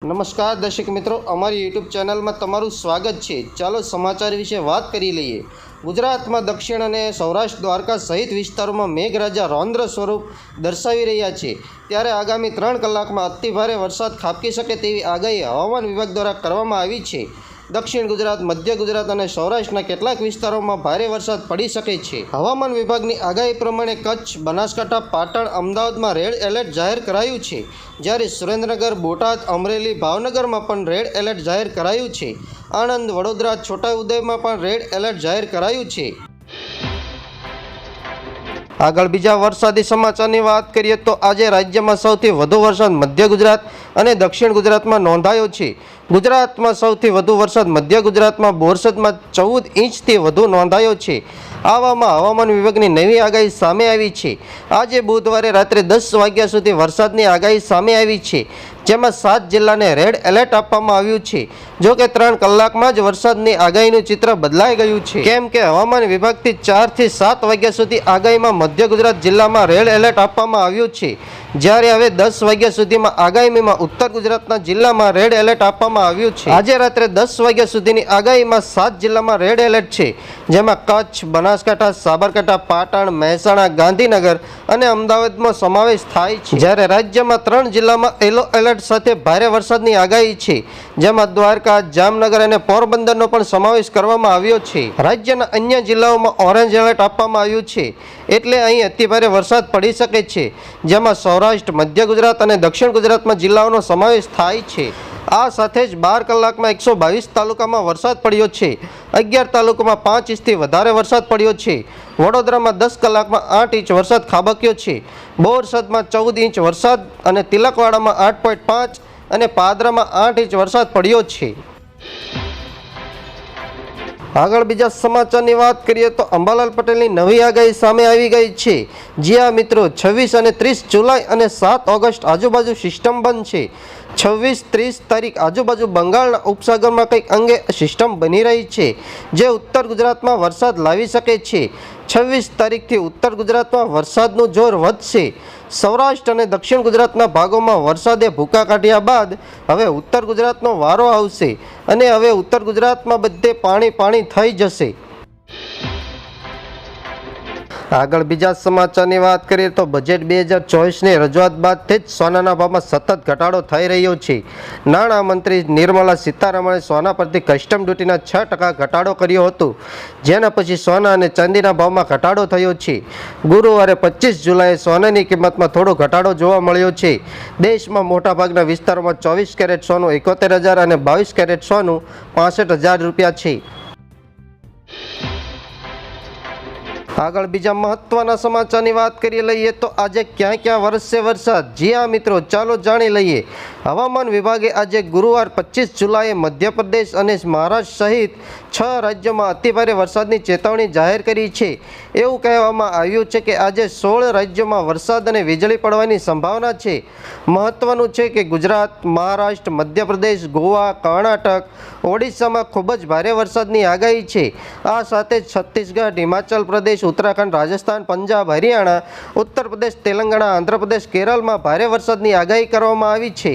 નમસ્કાર દર્શક મિત્રો, અમારી યુટ્યુબ ચેનલમાં તમારું સ્વાગત છે। ચાલો સમાચાર વિશે વાત કરી લઈએ। ગુજરાતમાં દક્ષિણ અને સૌરાષ્ટ્ર દ્વારકા સહિત વિસ્તારોમાં મેઘરાજા રૌદ્ર સ્વરૂપ દર્શાવી રહ્યા છે, ત્યારે આગામી 3 કલાકમાં અતિભારે વરસાદ ખાબકી શકે તેવી આગાહી હવામાન વિભાગ દ્વારા કરવામાં આવી છે। દક્ષિણ ગુજરાત, મધ્ય ગુજરાત અને સૌરાષ્ટ્રના કેટલાક વિસ્તારોમાં ભારે વરસાદ પડી શકે છે। હવામાન વિભાગની આગાહી પ્રમાણે કચ્છ, બનાસકાંઠા, પાટણ, અમદાવાદમાં રેડ એલર્ટ જાહેર કરાયું છે, જ્યારે સુરેન્દ્રનગર, બોટાદ, અમરેલી, ભાવનગરમાં પણ રેડ એલર્ટ જાહેર કરાયું છે। આણંદ, વડોદરા, છોટાઉદેપુરમાં પણ રેડ એલર્ટ જાહેર કરાયું છે। આગળ બીજા વરસાદી સમાચારની વાત કરીએ તો આજે રાજ્યમાં સૌથી વધુ વરસાદ મધ્ય ગુજરાત અને દક્ષિણ ગુજરાતમાં નોંધાયો છે। ગુજરાતમાં સૌથી વધુ વરસાદ મધ્ય ગુજરાતમાં બોરસદમાં 14 ઇંચથી વધુ નોંધાયો છે। આવામાં હવામાન વિભાગની નવી આગાહી સામે આવી છે। આજે બુધવારે રાત્રે 10 વાગ્યા સુધી વરસાદની આગાહી સામે આવી છે, જેમાં 7 જિલ્લાને રેડ એલર્ટ આપવામાં આવ્યું છે। જો કે 3 કલાકમાં જ વરસાદની આગાહીનું ચિત્ર બદલાઈ ગયું છે, કેમ કે હવામાન વિભાગથી 4 થી 7 વાગ્યા સુધી આગાહીમાં મધ્ય ગુજરાત જિલ્લામાં રેડ એલર્ટ આપવામાં આવ્યું છે, જ્યારે હવે 10 વાગ્યા સુધીમાં આગાહીમાં ઉત્તર ગુજરાતના જિલ્લામાં રેડ એલર્ટ આપવામાં આવ્યું છે। આજે રાત્રે 10 વાગ્યા સુધીની આગાહીમાં 7 જિલ્લામાં રેડ એલર્ટ છે, જેમાં કચ્છ, બનાસકાંઠા, સાબરકાંઠા, પાટણ, મહેસાણા, ગાંધીનગર અને અમદાવાદમાં સમાવેશ થાય છે, જ્યારે રાજ્યમાં 3 જિલ્લામાં યલો એલર્ટ સાથે ભારે વરસાદની આગાહી છે, જેમાં દ્વારકા, જામનગર અને પોરબંદરનો પણ સમાવેશ કરવામાં આવ્યો છે। રાજ્યના અન્ય જિલ્લાઓમાં ઓરેન્જ એલર્ટ આપવામાં આવ્યું છે, એટલે અહીં અતિભારે વરસાદ પડી શકે છે, જેમાં સૌરાષ્ટ્ર, મધ્ય ગુજરાત અને દક્ષિણ ગુજરાતમાં જિલ્લાઓનો સમાવેશ થાય છે। આ સાથે જ 12 કલાકમાં 122 તાલુકામાં વરસાદ પડ્યો છે। 11 તાલુકામાં 5 ઇંચથી વધારે વરસાદ પડ્યો છે। વડોદરામાં 10 કલાકમાં 8 ઇંચ વરસાદ ખાબક્યો છે। બોરસદમાં 14 ઇંચ વરસાદ અને તિલકવાડામાં 8.5 અને પાદરામાં 8 ઇંચ વરસાદ પડ્યો છે। આગળ બીજા સમાચારની વાત કરીએ તો અંબાલાલ પટેલની નવી આગાહી સામે આવી ગઈ છે। જ્યાં મિત્રો 26 અને 30 જુલાઈ અને 7 ઓગસ્ટ આજુબાજુ સિસ્ટમ બનશે। 26-30 તારીખ આજુબાજુ બંગાળના ઉપસાગરમાં કંઈક અંગે સિસ્ટમ બની રહી છે, જે ઉત્તર ગુજરાતમાં વરસાદ લાવી શકે છે। 26 તારીખથી ઉત્તર ગુજરાતમાં વરસાદનું જોર વધશે। સૌરાષ્ટ્ર અને દક્ષિણ ગુજરાતના ભાગોમાં વરસાદે ભૂકા કાઢ્યા બાદ હવે ઉત્તર ગુજરાતનો વારો આવશે અને હવે ઉત્તર ગુજરાતમાં બધે પાણી થઈ જશે। આગળ બીજા સમાચારની વાત કરીએ તો બજેટ 2024ની રજૂઆત બાદથી જ સોનાના ભાવમાં સતત ઘટાડો થઈ રહ્યો છે। નાણામંત્રી નિર્મલા સીતારમણે સોના પરથી કસ્ટમ ડ્યુટીના 6% ઘટાડો કર્યો હતો, જેના પછી સોના અને ચાંદીના ભાવમાં ઘટાડો થયો છે। ગુરુવારે 25 જુલાઈએ સોનાની કિંમતમાં થોડો ઘટાડો જોવા મળ્યો છે। દેશમાં મોટાભાગના વિસ્તારોમાં 24 કેરેટ સોનું 71,000 અને 22 કેરેટ સોનું 65,000 રૂપિયા છે। આગળ બીજા મહત્વના સમાચારની વાત કરી લઈએ તો આજે ક્યાં ક્યાં વરસશે વરસાદ। જી હા મિત્રો, ચાલો જાણી લઈએ। હવામાન વિભાગે આજે ગુરુવાર 25 જુલાઈએ મધ્યપ્રદેશ અને મહારાષ્ટ્ર સહિત 6 રાજ્યોમાં અતિભારે વરસાદની ચેતવણી જાહેર કરી છે। એવું કહેવામાં આવ્યું છે કે આજે 16 રાજ્યોમાં વરસાદ અને વીજળી પડવાની સંભાવના છે। મહત્વનું છે કે ગુજરાત, મહારાષ્ટ્ર, મધ્યપ્રદેશ, ગોવા, કર્ણાટક, ઓડિશામાં ખૂબ જ ભારે વરસાદની આગાહી છે। આ સાથે જ છત્તીસગઢ, હિમાચલ પ્રદેશ, ઉત્તરાખંડ, રાજસ્થાન, પંજાબ, હરિયાણા, ઉત્તર પ્રદેશ, તેલંગાણા, આંધ્રપ્રદેશ, કેરળમાં ભારે વરસાદની આગાહી કરવામાં આવી છે।